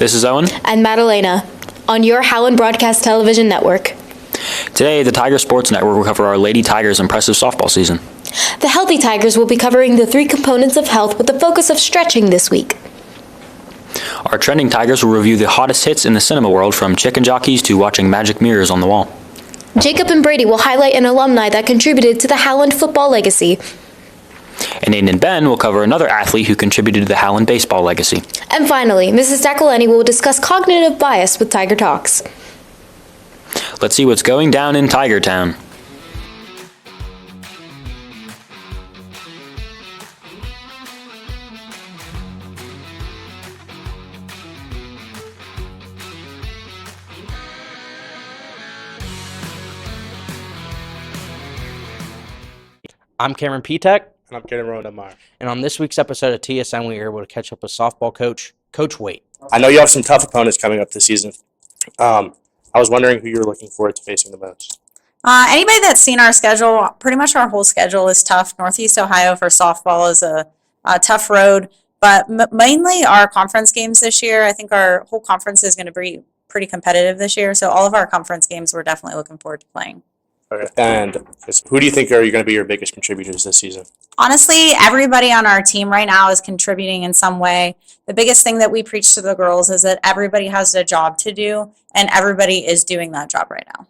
This is Owen. And Madalena on your Howland Broadcast Television Network. Today, the Tiger Sports Network will cover our Lady Tigers' impressive softball season. The Healthy Tigers will be covering the 3 components of health with the focus of stretching this week. Our Trending Tigers will review the hottest hits in the cinema world, from chicken jockeys to watching magic mirrors on the wall. Jacob and Brady will highlight an alumni that contributed to the Howland football legacy. And Aiden and Ben will cover another athlete who contributed to the Howland baseball legacy. And finally, Mrs. Dacolani will discuss cognitive bias with Tiger Talks. Let's see what's going down in Tiger Town. I'm Cameron Petek. And I'm Cameron Rodenmeyer. And on this week's episode of TSN, we are able to catch up with softball coach, Coach Waite. I know you have some tough opponents coming up this season. I was wondering who you're looking forward to facing the most. Anybody that's seen our schedule, pretty much our whole schedule is tough. Northeast Ohio for softball is a tough road, but mainly our conference games this year. I think our whole conference is going to be pretty competitive this year, so all of our conference games we're definitely looking forward to playing. Okay. And who do you think are going to be your biggest contributors this season? Honestly, everybody on our team right now is contributing in some way. The biggest thing that we preach to the girls is that everybody has a job to do, and everybody is doing that job right now.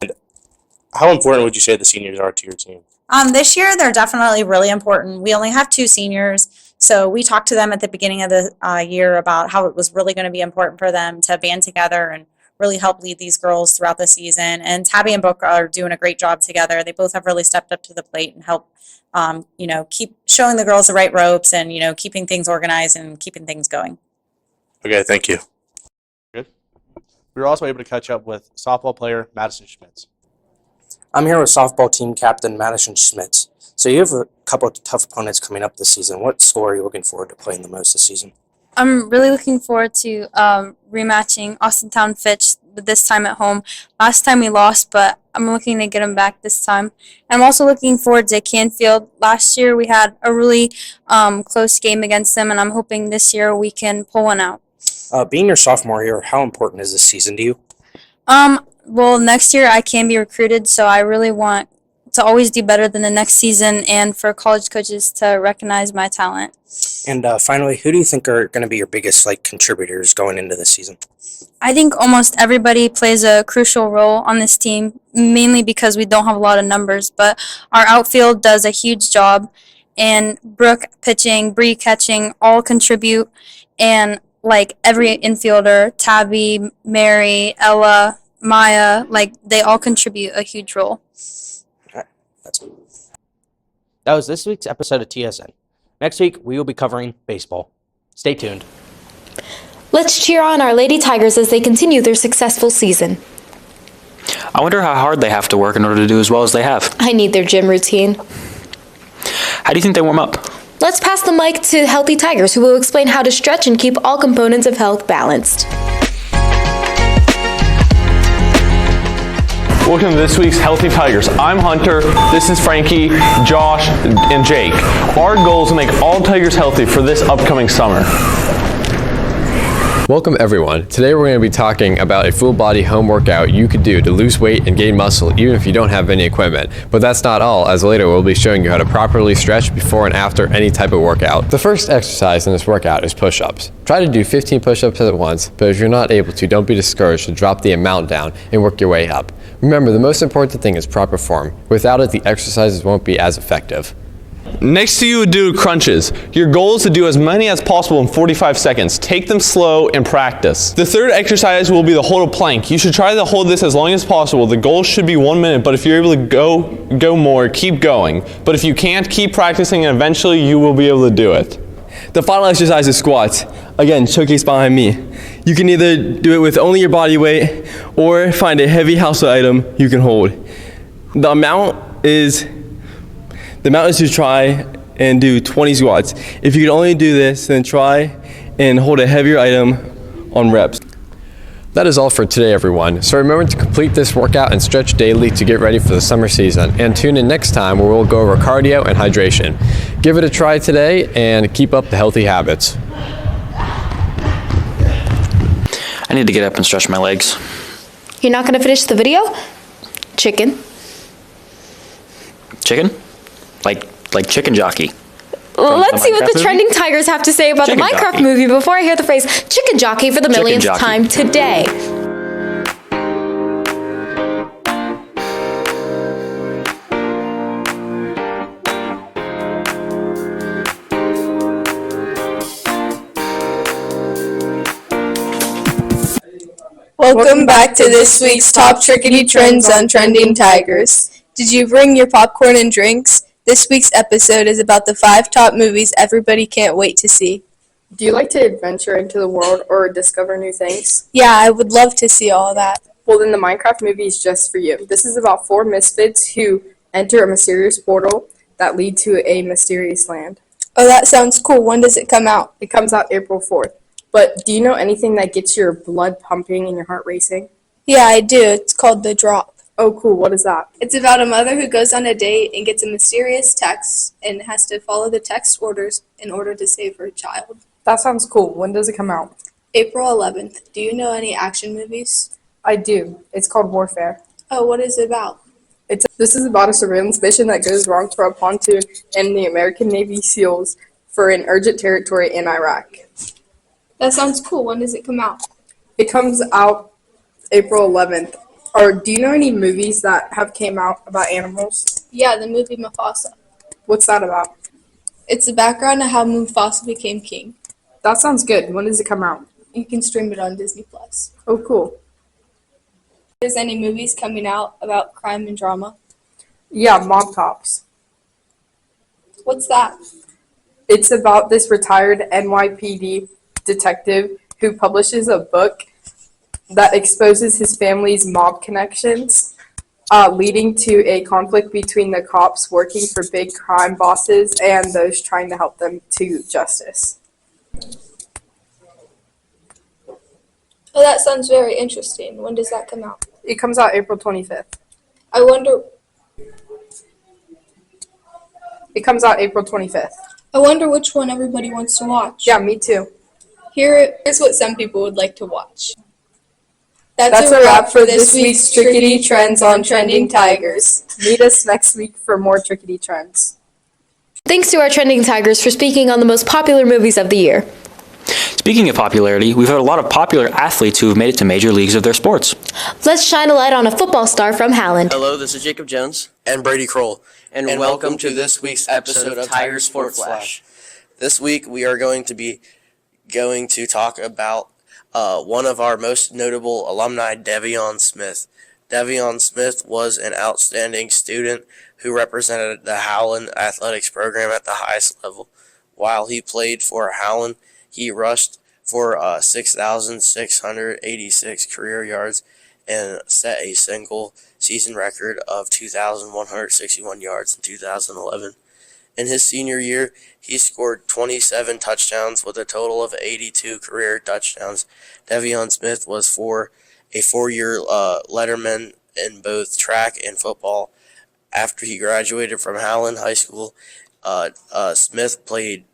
And how important would you say the seniors are to your team? This year, they're definitely really important. We only have 2 seniors, so we talked to them at the beginning of the year about how it was really going to be important for them to band together and really help lead these girls throughout the season. And Tabby and Book are doing a great job together. They both have really stepped up to the plate and help, keep showing the girls the right ropes and, keeping things organized and keeping things going. Okay, thank you. Good. We were also able to catch up with softball player Madison Schmitz. I'm here with softball team captain Madison Schmitz. So you have a couple of tough opponents coming up this season. What score are you looking forward to playing the most this season? I'm really looking forward to rematching Austintown Fitch, but this time at home. Last time we lost, but I'm looking to get them back this time. And I'm also looking forward to Canfield. Last year we had a really close game against them, and I'm hoping this year we can pull one out. Being your sophomore year, how important is this season to you? Well, next year I can be recruited, so I really want to always do better than the next season and for college coaches to recognize my talent. And finally, who do you think are going to be your biggest contributors going into this season? I think almost everybody plays a crucial role on this team, mainly because we don't have a lot of numbers, but our outfield does a huge job, and Brooke pitching, Bree catching, all contribute, and every infielder, Tabby, Mary, Ella, Maya, they all contribute a huge role. That was this week's episode of TSN. Next week, we will be covering baseball. Stay tuned. Let's cheer on our Lady Tigers as they continue their successful season. I wonder how hard they have to work in order to do as well as they have. I need their gym routine. How do you think they warm up? Let's pass the mic to Healthy Tigers, who will explain how to stretch and keep all components of health balanced. Welcome to this week's Healthy Tigers. I'm Hunter, this is Frankie, Josh, and Jake. Our goal is to make all Tigers healthy for this upcoming summer. Welcome everyone. Today we're going to be talking about a full body home workout you could do to lose weight and gain muscle even if you don't have any equipment. But that's not all, as later we'll be showing you how to properly stretch before and after any type of workout. The first exercise in this workout is push-ups. Try to do 15 push-ups at once, but if you're not able to, don't be discouraged to drop the amount down and work your way up. Remember, the most important thing is proper form. Without it, the exercises won't be as effective. Next to you would do crunches. Your goal is to do as many as possible in 45 seconds. Take them slow and practice. The third exercise will be the hold a plank. You should try to hold this as long as possible. The goal should be 1 minute, but if you're able to go more, keep going. But if you can't, keep practicing and eventually you will be able to do it. The final exercise is squats. Again, showcase behind me. You can either do it with only your body weight or find a heavy household item you can hold. The amount is to try and do 20 squats. If you can only do this, then try and hold a heavier item on reps. That is all for today, everyone. So remember to complete this workout and stretch daily to get ready for the summer season. And tune in next time where we'll go over cardio and hydration. Give it a try today and keep up the healthy habits. I need to get up and stretch my legs. You're not going to finish the video? Chicken. Chicken? Like chicken jockey. Well, let's see what Minecraft the movie? Trending Tigers have to say about Chicken the Minecraft jockey. movie before I hear the phrase chicken jockey for the Chicken millionth jockey. time today. Welcome back to this week's Top Trickety Trends on Trending Tigers. Did you bring your popcorn and drinks? This week's episode is about the 5 top movies everybody can't wait to see. Do you like to adventure into the world or discover new things? Yeah, I would love to see all that. Well, then the Minecraft movie is just for you. This is about 4 misfits who enter a mysterious portal that lead to a mysterious land. Oh, that sounds cool. When does it come out? It comes out April 4th. But do you know anything that gets your blood pumping and your heart racing? Yeah, I do. It's called The Drop. Oh, cool. What is that? It's about a mother who goes on a date and gets a mysterious text and has to follow the text orders in order to save her child. That sounds cool. When does it come out? April 11th. Do you know any action movies? I do. It's called Warfare. Oh, what is it about? This is about a surveillance mission that goes wrong for a pontoon and the American Navy SEALs for an urgent territory in Iraq. That sounds cool. When does it come out? It comes out April 11th. Or do you know any movies that have came out about animals? Yeah, the movie Mufasa. What's that about? It's the background of how Mufasa became king. That sounds good. When does it come out? You can stream it on Disney+. Oh, cool. There's any movies coming out about crime and drama? Yeah, Mob Cops. What's that? It's about this retired NYPD detective who publishes a book that exposes his family's mob connections, leading to a conflict between the cops working for big crime bosses and those trying to help them to justice. Oh, that sounds very interesting. When does that come out? It comes out April 25th. I wonder which one everybody wants to watch. Yeah, me too. Here's what some people would like to watch. That's a wrap for this week's Trickety Trends on Trending Tigers. Meet us next week for more Trickety Trends. Thanks to our Trending Tigers for speaking on the most popular movies of the year. Speaking of popularity, we've had a lot of popular athletes who have made it to major leagues of their sports. Let's shine a light on a football star from Howland. Hello, this is Jacob Jones. And Brady Kroll. And welcome to this week's episode of Tiger Sport Flash. This week we are going to talk about one of our most notable alumni, Devion Smith. Devion Smith was an outstanding student who represented the Howland athletics program at the highest level. While he played for Howland, he rushed for 6,686 career yards and set a single season record of 2,161 yards in 2011. In his senior year, he scored 27 touchdowns with a total of 82 career touchdowns. Devion Smith was a four-year letterman in both track and football. After he graduated from Howland High School, Smith played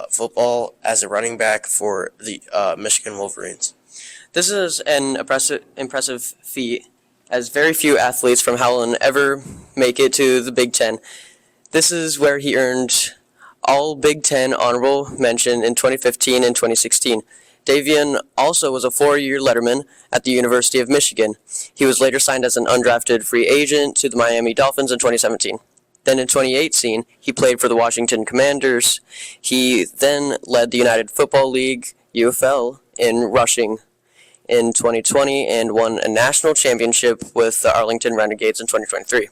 football as a running back for the Michigan Wolverines. This is an impressive feat, as very few athletes from Howland ever make it to the Big Ten. This is where he earned all Big Ten honorable mention in 2015 and 2016. Devion also was a four-year letterman at the University of Michigan. He was later signed as an undrafted free agent to the Miami Dolphins in 2017. Then in 2018, he played for the Washington Commanders. He then led the United Football League, UFL, in rushing in 2020 and won a national championship with the Arlington Renegades in 2023.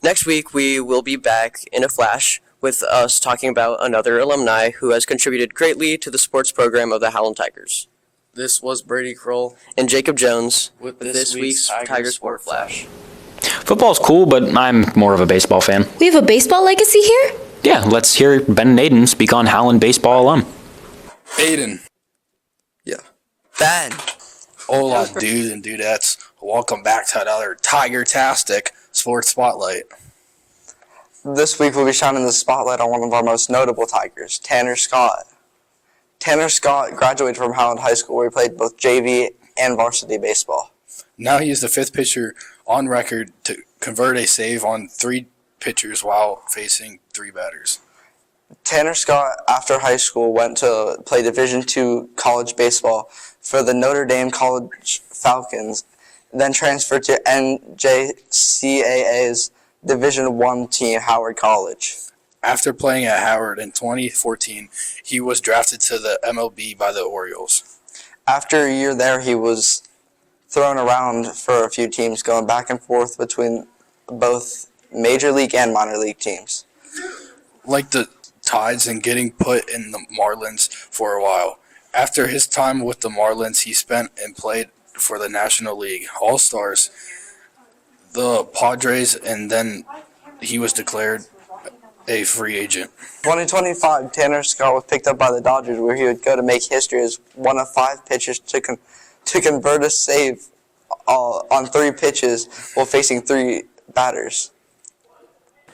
Next week, we will be back in a flash with us talking about another alumni who has contributed greatly to the sports program of the Howland Tigers. This was Brady Kroll and Jacob Jones with this week's Tiger Sport Flash. Football's cool, but I'm more of a baseball fan. We have a baseball legacy here? Yeah, let's hear Ben Naden speak on Howland baseball alum. Aiden. Yeah. Ben. Hola, dudes and dudettes. Welcome back to another Tiger-tastic Sports Spotlight. This week we'll be shining the spotlight on one of our most notable Tigers, Tanner Scott. Tanner Scott graduated from Howland High School where he played both JV and varsity baseball. Now he is the 5th pitcher on record to convert a save on 3 pitchers while facing 3 batters. Tanner Scott, after high school, went to play Division II college baseball for the Notre Dame College Falcons, then transferred to NJCAA's Division I team, Howard College. After playing at Howard in 2014, he was drafted to the MLB by the Orioles. After a year there, he was thrown around for a few teams, going back and forth between both major league and minor league teams. Like the Tides and getting put in the Marlins for a while. After his time with the Marlins, he spent and played for the National League, All-Stars, the Padres, and then he was declared a free agent. 2025, Tanner Scott was picked up by the Dodgers, where he would go to make history as one of 5 pitchers to convert a save on 3 pitches while facing 3 batters.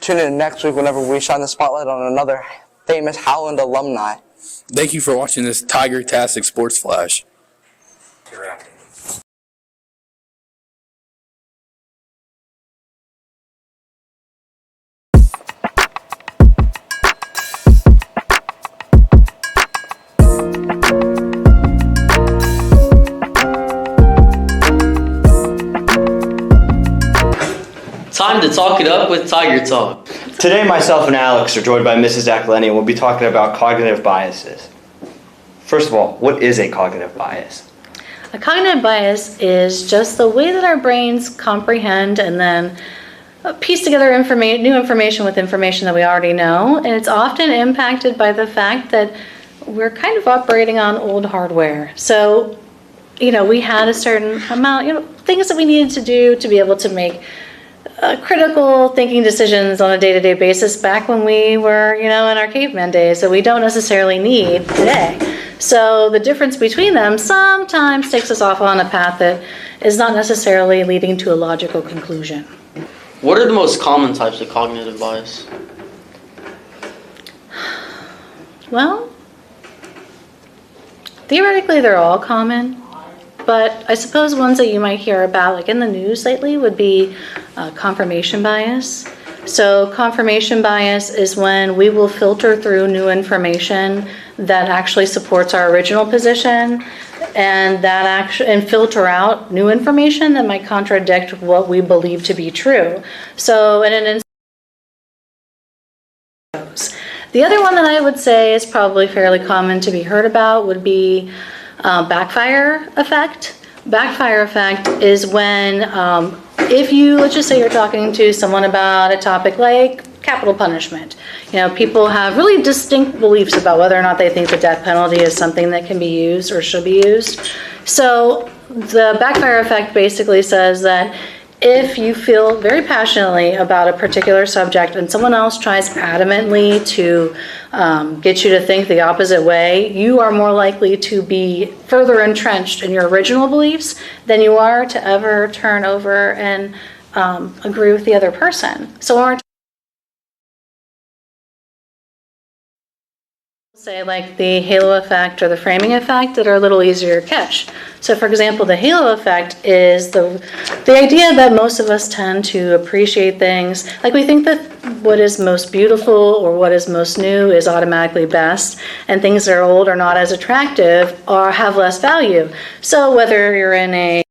Tune in next week whenever we shine the spotlight on another famous Howland alumni. Thank you for watching this Tiger-tastic Sports Flash. Time to talk it up with Tiger Talk. Today, myself and Alex are joined by Mrs. Aquilini, and we'll be talking about cognitive biases. First of all, what is a cognitive bias? A cognitive bias is just the way that our brains comprehend and then piece together new information with information that we already know, and it's often impacted by the fact that we're kind of operating on old hardware. So, we had a certain amount, things that we needed to do to be able to make critical thinking decisions on a day-to-day basis back when we were, in our caveman days that we don't necessarily need today. So the difference between them sometimes takes us off on a path that is not necessarily leading to a logical conclusion. What are the most common types of cognitive bias? Well, theoretically they're all common. But I suppose ones that you might hear about, like in the news lately, would be confirmation bias. So confirmation bias is when we will filter through new information that actually supports our original position, and filter out new information that might contradict what we believe to be true. So in an instance, the other one that I would say is probably fairly common to be heard about would be backfire effect. Backfire effect is when let's just say you're talking to someone about a topic like capital punishment. People have really distinct beliefs about whether or not they think the death penalty is something that can be used or should be used. So the backfire effect basically says that if you feel very passionately about a particular subject and someone else tries adamantly to get you to think the opposite way, you are more likely to be further entrenched in your original beliefs than you are to ever turn over and agree with the other person. So when we're say like the halo effect or the framing effect that are a little easier to catch. So for example, the halo effect is the idea that most of us tend to appreciate things, like we think that what is most beautiful or what is most new is automatically best, and things that are old or not as attractive or have less value. So whether you're in a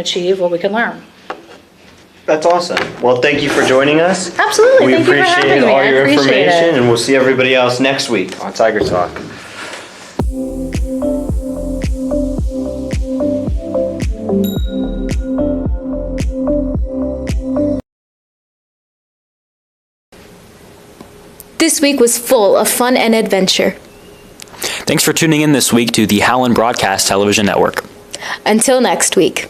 achieve what we can learn. That's awesome. Well, thank you for joining us. Absolutely. We Thank you for having appreciate me. all I your appreciate information, it. and we'll see everybody else next week on Tiger Talk. This week was full of fun and adventure. Thanks for tuning in this week to the Howland Broadcast Television Network. Until next week.